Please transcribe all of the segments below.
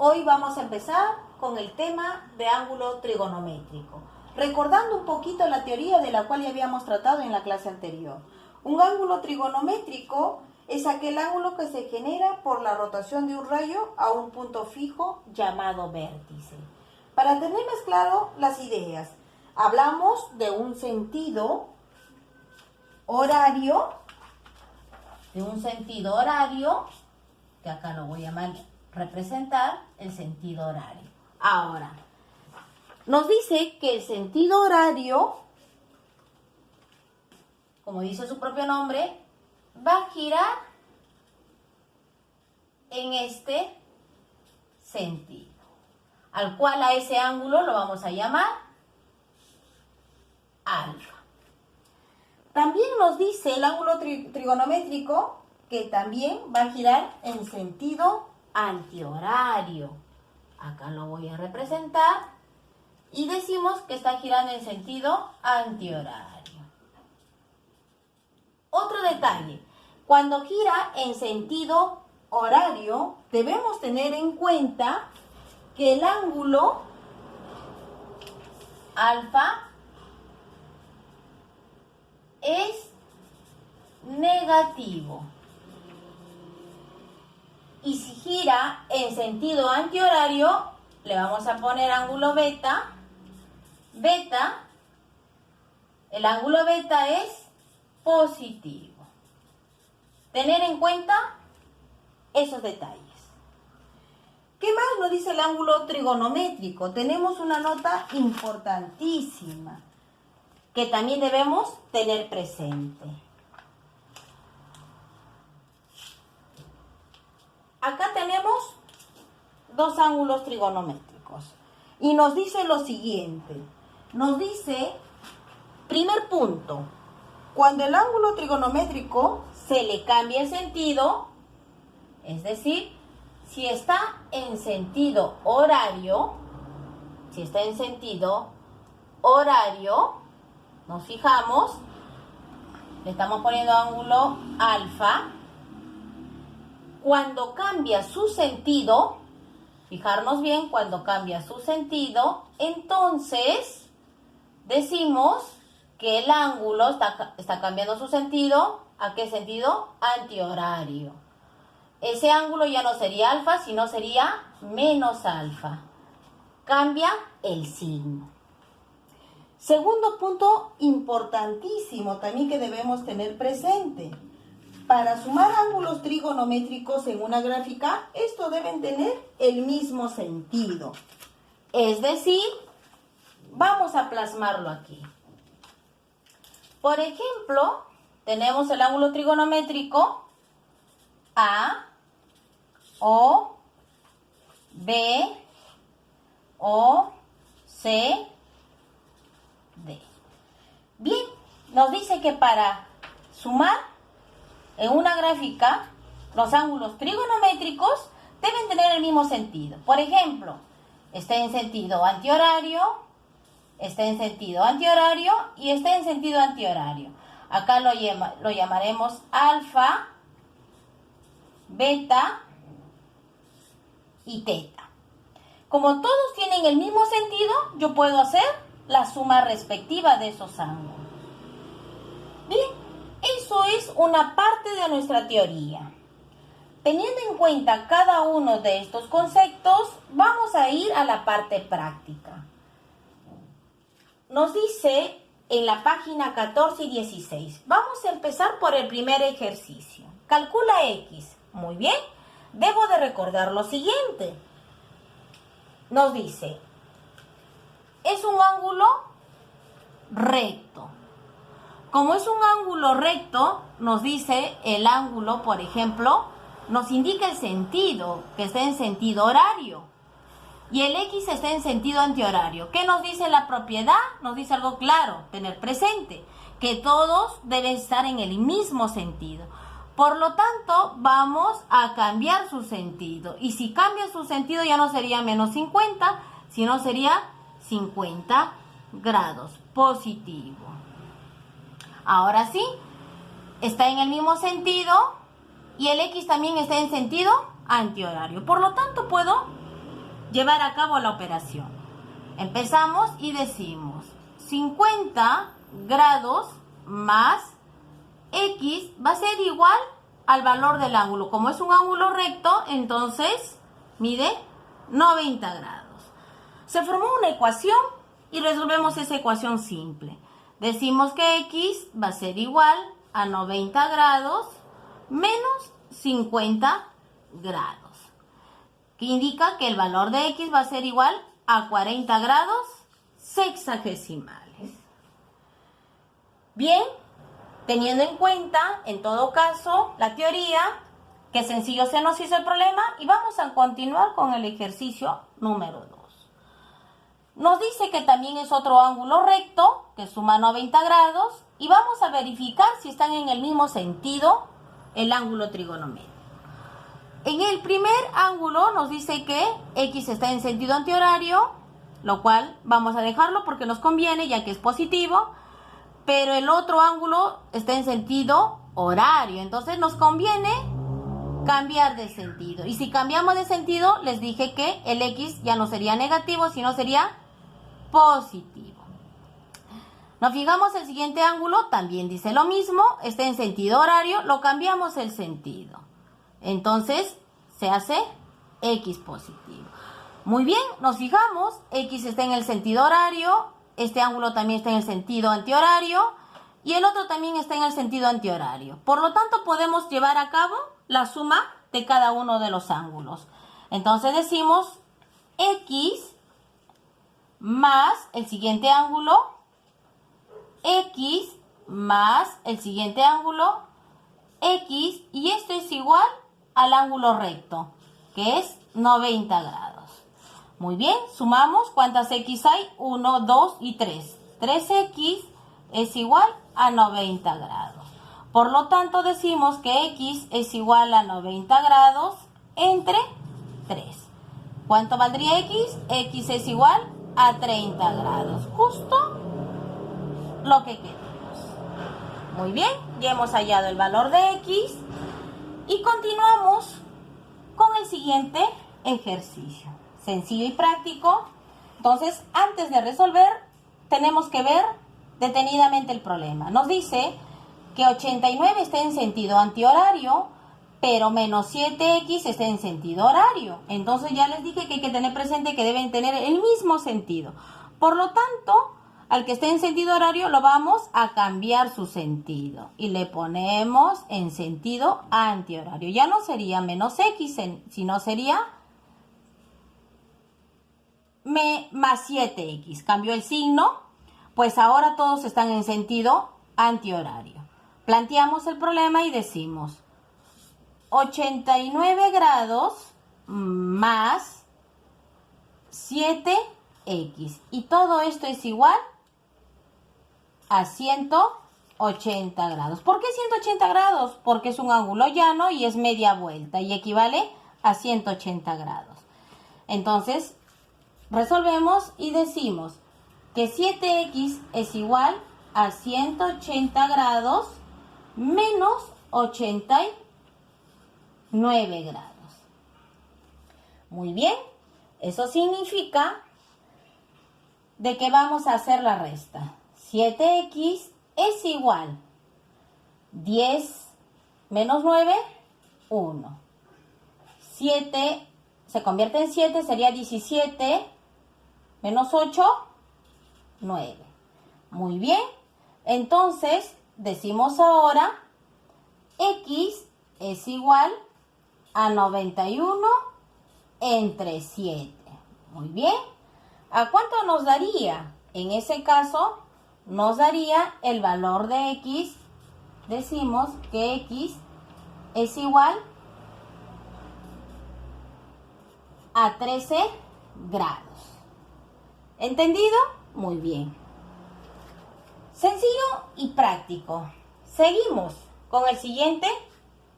Hoy vamos a empezar con el tema de ángulo trigonométrico, recordando un poquito la teoría de la cual ya habíamos tratado en la clase anterior. Un ángulo trigonométrico es aquel ángulo que se genera por la rotación de un rayo a un punto fijo llamado vértice. Para tener más claro las ideas, hablamos de un sentido horario, que acá lo voy a representar el sentido horario. Ahora, nos dice que el sentido horario, como dice su propio nombre, va a girar en este sentido, al cual a ese ángulo lo vamos a llamar alfa. También nos dice el ángulo trigonométrico que también va a girar en sentido antihorario. Acá lo voy a representar y decimos que está girando en sentido antihorario. Otro detalle, cuando gira en sentido horario, debemos tener en cuenta que el ángulo alfa es negativo. Y si gira en sentido antihorario, le vamos a poner ángulo beta. El ángulo beta es positivo. Tener en cuenta esos detalles. ¿Qué más nos dice el ángulo trigonométrico? Tenemos una nota importantísima que también debemos tener presente. Acá tenemos dos ángulos trigonométricos y nos dice lo siguiente. Nos dice, primer punto, cuando el ángulo trigonométrico se le cambia el sentido, es decir, si está en sentido horario, nos fijamos, le estamos poniendo ángulo alfa. Cuando cambia su sentido, fijarnos bien, cuando cambia su sentido, entonces decimos que el ángulo está cambiando su sentido. ¿A qué sentido? Antihorario. Ese ángulo ya no sería alfa, sino sería menos alfa. Cambia el signo. Segundo punto importantísimo también que debemos tener presente. Para sumar ángulos trigonométricos en una gráfica, estos deben tener el mismo sentido. Es decir, vamos a plasmarlo aquí. Por ejemplo, tenemos el ángulo trigonométrico A, O, B, O, C, D. Bien, nos dice que para sumar en una gráfica, los ángulos trigonométricos deben tener el mismo sentido. Por ejemplo, está en sentido antihorario, está en sentido antihorario y está en sentido antihorario. Acá lo llamaremos alfa, beta y teta. Como todos tienen el mismo sentido, yo puedo hacer la suma respectiva de esos ángulos. Bien. Eso es una parte de nuestra teoría. Teniendo en cuenta cada uno de estos conceptos, vamos a ir a la parte práctica. Nos dice en la página 14 y 16. Vamos a empezar por el primer ejercicio. Calcula X. Muy bien. Debo de recordar lo siguiente. Nos dice, es un ángulo recto. Como es un ángulo recto, nos dice el ángulo, por ejemplo, nos indica el sentido, que está en sentido horario. Y el X está en sentido antihorario. ¿Qué nos dice la propiedad? Nos dice algo claro, tener presente, que todos deben estar en el mismo sentido. Por lo tanto, vamos a cambiar su sentido. Y si cambia su sentido, ya no sería menos 50, sino sería 50 grados, positivo. Ahora sí, está en el mismo sentido y el X también está en sentido antihorario. Por lo tanto, puedo llevar a cabo la operación. Empezamos y decimos 50 grados más X va a ser igual al valor del ángulo. Como es un ángulo recto, entonces mide 90 grados. Se formó una ecuación y resolvemos esa ecuación simple. Decimos que X va a ser igual a 90 grados menos 50 grados, que indica que el valor de X va a ser igual a 40 grados sexagesimales. Bien, teniendo en cuenta, en todo caso, la teoría, que sencillo se nos hizo el problema, y vamos a continuar con el ejercicio número 2. Nos dice que también es otro ángulo recto, que suma 90 grados, y vamos a verificar si están en el mismo sentido el ángulo trigonométrico. En el primer ángulo nos dice que X está en sentido antihorario, lo cual vamos a dejarlo porque nos conviene ya que es positivo, pero el otro ángulo está en sentido horario, entonces nos conviene cambiar de sentido. Y si cambiamos de sentido, les dije que el X ya no sería negativo, sino sería positivo. Nos fijamos el siguiente ángulo, también dice lo mismo, está en sentido horario, lo cambiamos el sentido. Entonces, se hace X positivo. Muy bien, nos fijamos, X está en el sentido horario, este ángulo también está en el sentido antihorario y el otro también está en el sentido antihorario. Por lo tanto, podemos llevar a cabo la suma de cada uno de los ángulos. Entonces decimos X más el siguiente ángulo, X más el siguiente ángulo, X, y esto es igual al ángulo recto, que es 90 grados. Muy bien, sumamos. ¿Cuántas X hay? 1, 2 y 3. 3X es igual a 90 grados. Por lo tanto, decimos que X es igual a 90 grados entre 3. ¿Cuánto valdría X? X es igual a 30 grados. Justo lo que queremos. Muy bien, ya hemos hallado el valor de X y continuamos con el siguiente ejercicio. Sencillo y práctico. Entonces, antes de resolver, tenemos que ver detenidamente el problema. Nos dice que 89 está en sentido antihorario, pero menos 7X está en sentido horario. Entonces, ya les dije que hay que tener presente que deben tener el mismo sentido. Por lo tanto, al que esté en sentido horario lo vamos a cambiar su sentido y le ponemos en sentido antihorario. Ya no sería menos X, sino sería más 7X. Cambió el signo, pues ahora todos están en sentido antihorario. Planteamos el problema y decimos 89 grados más 7X. Y todo esto es igual a 180 grados. ¿Por qué 180 grados? Porque es un ángulo llano y es media vuelta y equivale a 180 grados. Entonces, resolvemos y decimos que 7X es igual a 180 grados menos 89 grados. Muy bien, eso significa de que vamos a hacer la resta. 7X es igual 10 menos 9, 1. 7 se convierte en 7, sería 17 menos 8, 9. Muy bien, entonces decimos ahora X es igual a 91 entre 7. Muy bien, ¿a cuánto nos daría? En ese caso, nos daría el valor de X. Decimos que X es igual a 13 grados. ¿Entendido? Muy bien. Sencillo y práctico. Seguimos con el siguiente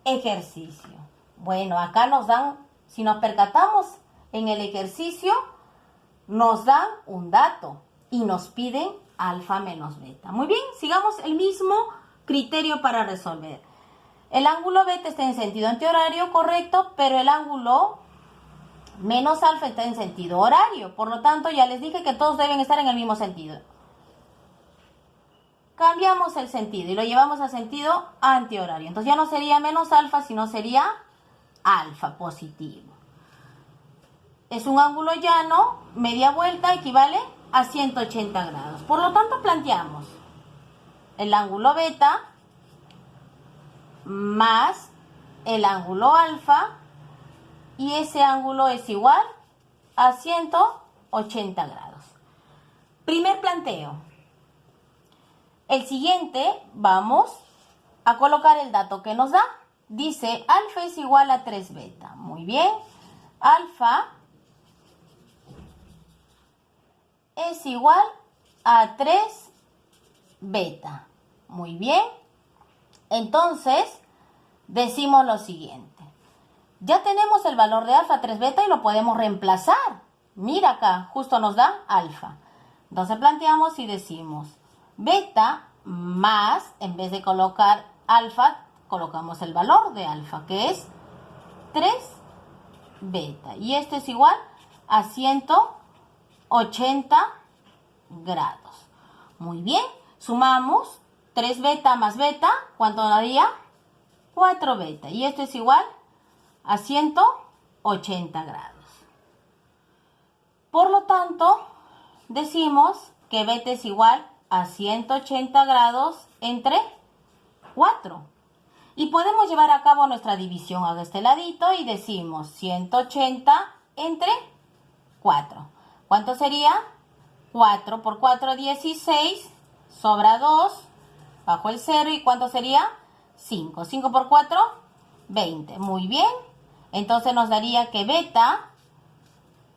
ejercicio. Bueno, acá nos dan, si nos percatamos en el ejercicio, nos dan un dato y nos piden alfa menos beta. Muy bien, sigamos el mismo criterio para resolver. El ángulo beta está en sentido antihorario, correcto, pero el ángulo menos alfa está en sentido horario. Por lo tanto, ya les dije que todos deben estar en el mismo sentido. Cambiamos el sentido y lo llevamos a sentido antihorario. Entonces ya no sería menos alfa, sino sería alfa positivo. Es un ángulo llano, media vuelta equivale a 180 grados. Por lo tanto, planteamos el ángulo beta más el ángulo alfa, y ese ángulo es igual a 180 grados. Primer planteo. El siguiente, vamos a colocar el dato que nos da. Dice, alfa es igual a 3 beta. Muy bien. Alfa es igual a 3 beta. Muy bien. Entonces, decimos lo siguiente. Ya tenemos el valor de alfa 3 beta y lo podemos reemplazar. Mira acá, justo nos da alfa. Entonces planteamos y decimos beta más, en vez de colocar alfa, colocamos el valor de alfa, que es 3 beta. Y esto es igual a 180 grados. Muy bien, sumamos 3 beta más beta, ¿cuánto daría? 4 beta. Y esto es igual a 180 grados. Por lo tanto, decimos que beta es igual a 180 grados entre 4. Y podemos llevar a cabo nuestra división a este ladito y decimos 180 entre 4. ¿Cuánto sería? 4 por 4, 16. Sobra 2. Bajo el 0. ¿Y cuánto sería? 5. 5 por 4, 20. Muy bien. Entonces nos daría que beta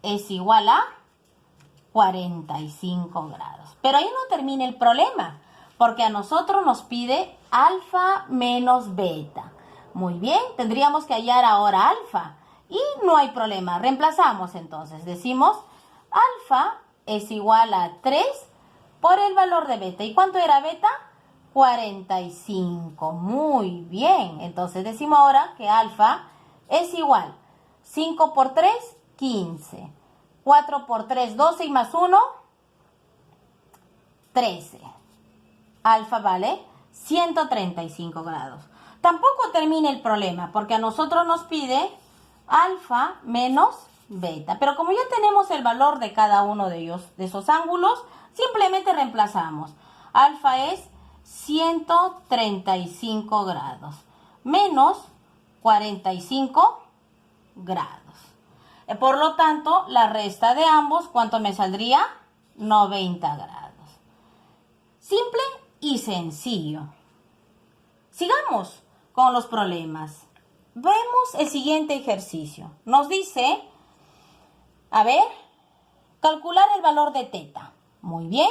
es igual a 45 grados. Pero ahí no termina el problema, porque a nosotros nos pide alfa menos beta. Muy bien, tendríamos que hallar ahora alfa. Y no hay problema, reemplazamos entonces. Decimos alfa es igual a 3 por el valor de beta. ¿Y cuánto era beta? 45. Muy bien, entonces decimos ahora que alfa es igual 5 por 3, 15. 4 por 3, 12 y más 1, 13. Alfa vale 135 grados. Tampoco termina el problema, porque a nosotros nos pide alfa menos beta. Pero como ya tenemos el valor de cada uno de ellos, de esos ángulos, simplemente reemplazamos. Alfa es 135 grados menos 45 grados. Por lo tanto, la resta de ambos, ¿cuánto me saldría? 90 grados. Simple y sencillo. Sigamos con los problemas. Vemos el siguiente ejercicio. Nos dice, a ver, calcular el valor de teta. Muy bien,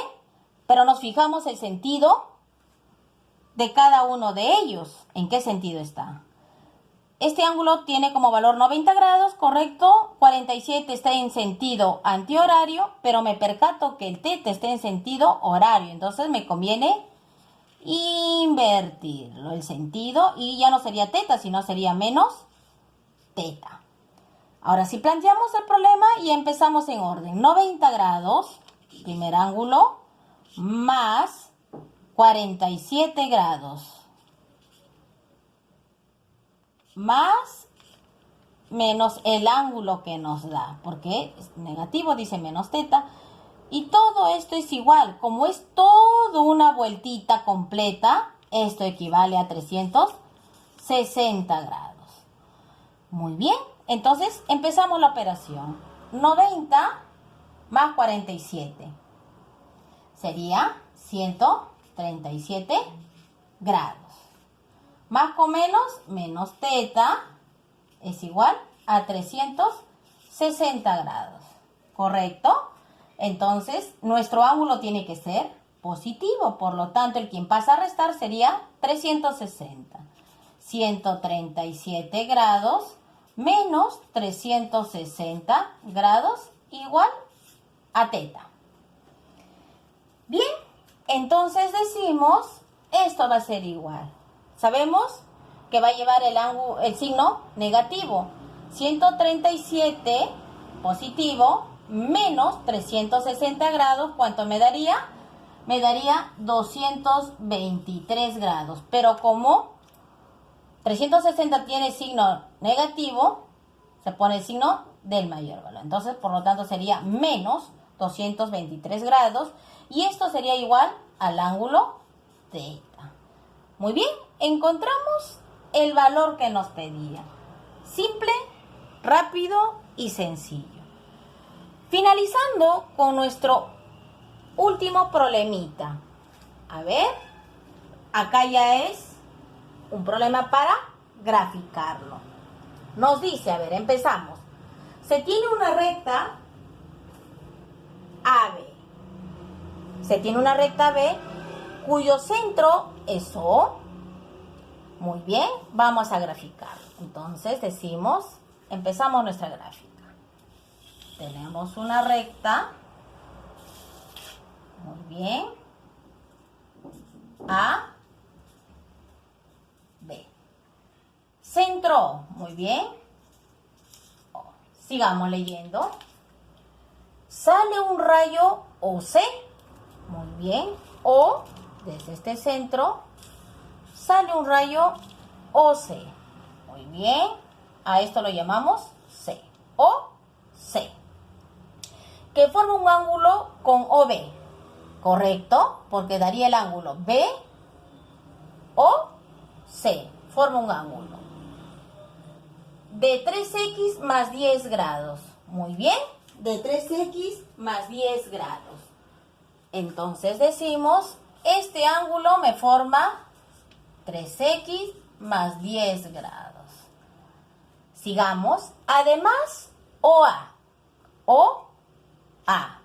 pero nos fijamos el sentido de cada uno de ellos. ¿En qué sentido está? Este ángulo tiene como valor 90 grados, correcto. 47 está en sentido antihorario, pero me percato que el teta está en sentido horario. Entonces me conviene invertirlo, el sentido, y ya no sería teta, sino sería menos teta. Ahora sí planteamos el problema y empezamos en orden. 90 grados, primer ángulo, más 47 grados. Más menos el ángulo que nos da, porque es negativo, dice menos teta, y todo esto es igual, como es todo una vueltita completa, esto equivale a 360 grados. Muy bien, entonces empezamos la operación. 90 más 47 sería 137 grados. Más con menos, menos teta, es igual a 360 grados. ¿Correcto? Entonces, nuestro ángulo tiene que ser positivo. Por lo tanto, el quien pasa a restar sería 360. 137 grados menos 360 grados igual a teta. Bien, entonces decimos, esto va a ser igual. Sabemos que va a llevar el signo negativo. 137 positivo, menos 360 grados, ¿cuánto me daría? Me daría 223 grados. Pero como 360 tiene signo negativo, se pone el signo del mayor valor. Entonces, por lo tanto, sería menos 223 grados. Y esto sería igual al ángulo θ. Muy bien, encontramos el valor que nos pedía. Simple, rápido y sencillo. Finalizando con nuestro último problemita. A ver, acá ya es un problema para graficarlo. Nos dice, a ver, empezamos. Se tiene una recta AB. Se tiene una recta AB cuyo centro es O. Muy bien, vamos a graficar. Entonces decimos, empezamos nuestra gráfica. Tenemos una recta. Muy bien. A, B. Centro, muy bien. O. Sigamos leyendo. Sale un rayo OC. Muy bien. O, desde este centro, sale un rayo OC. Muy bien. A esto lo llamamos C. O, C. Que forma un ángulo con OB. ¿Correcto? Porque daría el ángulo B o C. Forma un ángulo de 3x más 10 grados. Muy bien. De 3x más 10 grados. Entonces decimos, este ángulo me forma 3x más 10 grados. Sigamos. Además, OA. OA.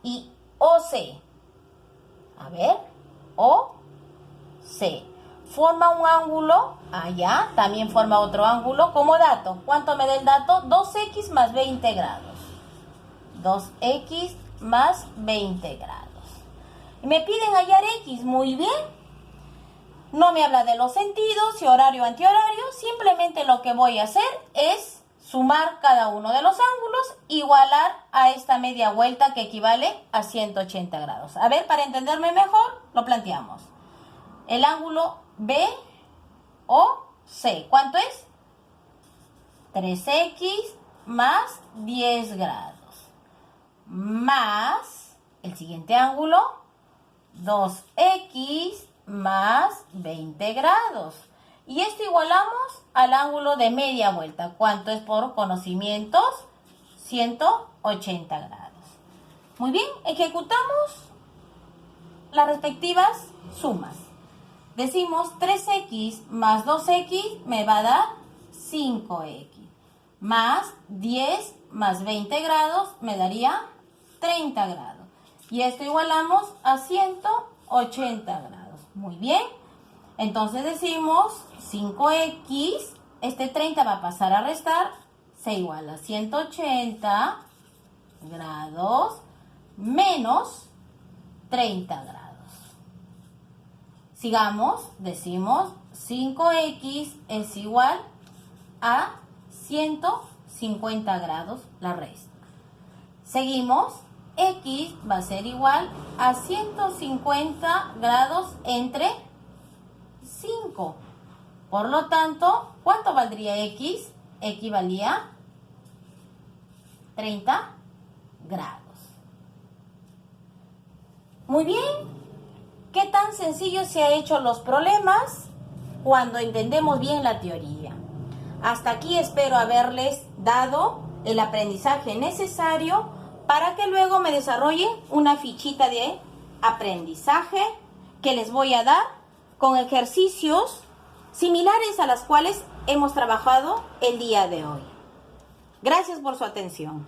Y OC. A ver. OC. Forma un ángulo. Allá. También forma otro ángulo. Como dato. ¿Cuánto me da el dato? 2x más 20 grados. 2x más 20 grados. Y me piden hallar x. Muy bien. No me habla de los sentidos, si horario o antihorario. Simplemente lo que voy a hacer es sumar cada uno de los ángulos, igualar a esta media vuelta que equivale a 180 grados. A ver, para entenderme mejor, lo planteamos. El ángulo B o C, ¿cuánto es? 3x más 10 grados. Más el siguiente ángulo, 2x más 20 grados. Y esto igualamos al ángulo de media vuelta. ¿Cuánto es por conocimientos? 180 grados. Muy bien, ejecutamos las respectivas sumas. Decimos 3x más 2x me va a dar 5x. Más 10 más 20 grados me daría 30 grados. Y esto igualamos a 180 grados. Muy bien. Entonces decimos 5x, este 30 va a pasar a restar, se iguala a 180 grados menos 30 grados. Sigamos, decimos 5x es igual a 150 grados, la resta. Seguimos, x va a ser igual a 150 grados entre 5. Por lo tanto, ¿cuánto valdría x? X valía 30 grados. Muy bien. ¿Qué tan sencillo se ha hecho los problemas cuando entendemos bien la teoría? Hasta aquí espero haberles dado el aprendizaje necesario para que luego me desarrolle una fichita de aprendizaje que les voy a dar con ejercicios similares a las cuales hemos trabajado el día de hoy. Gracias por su atención.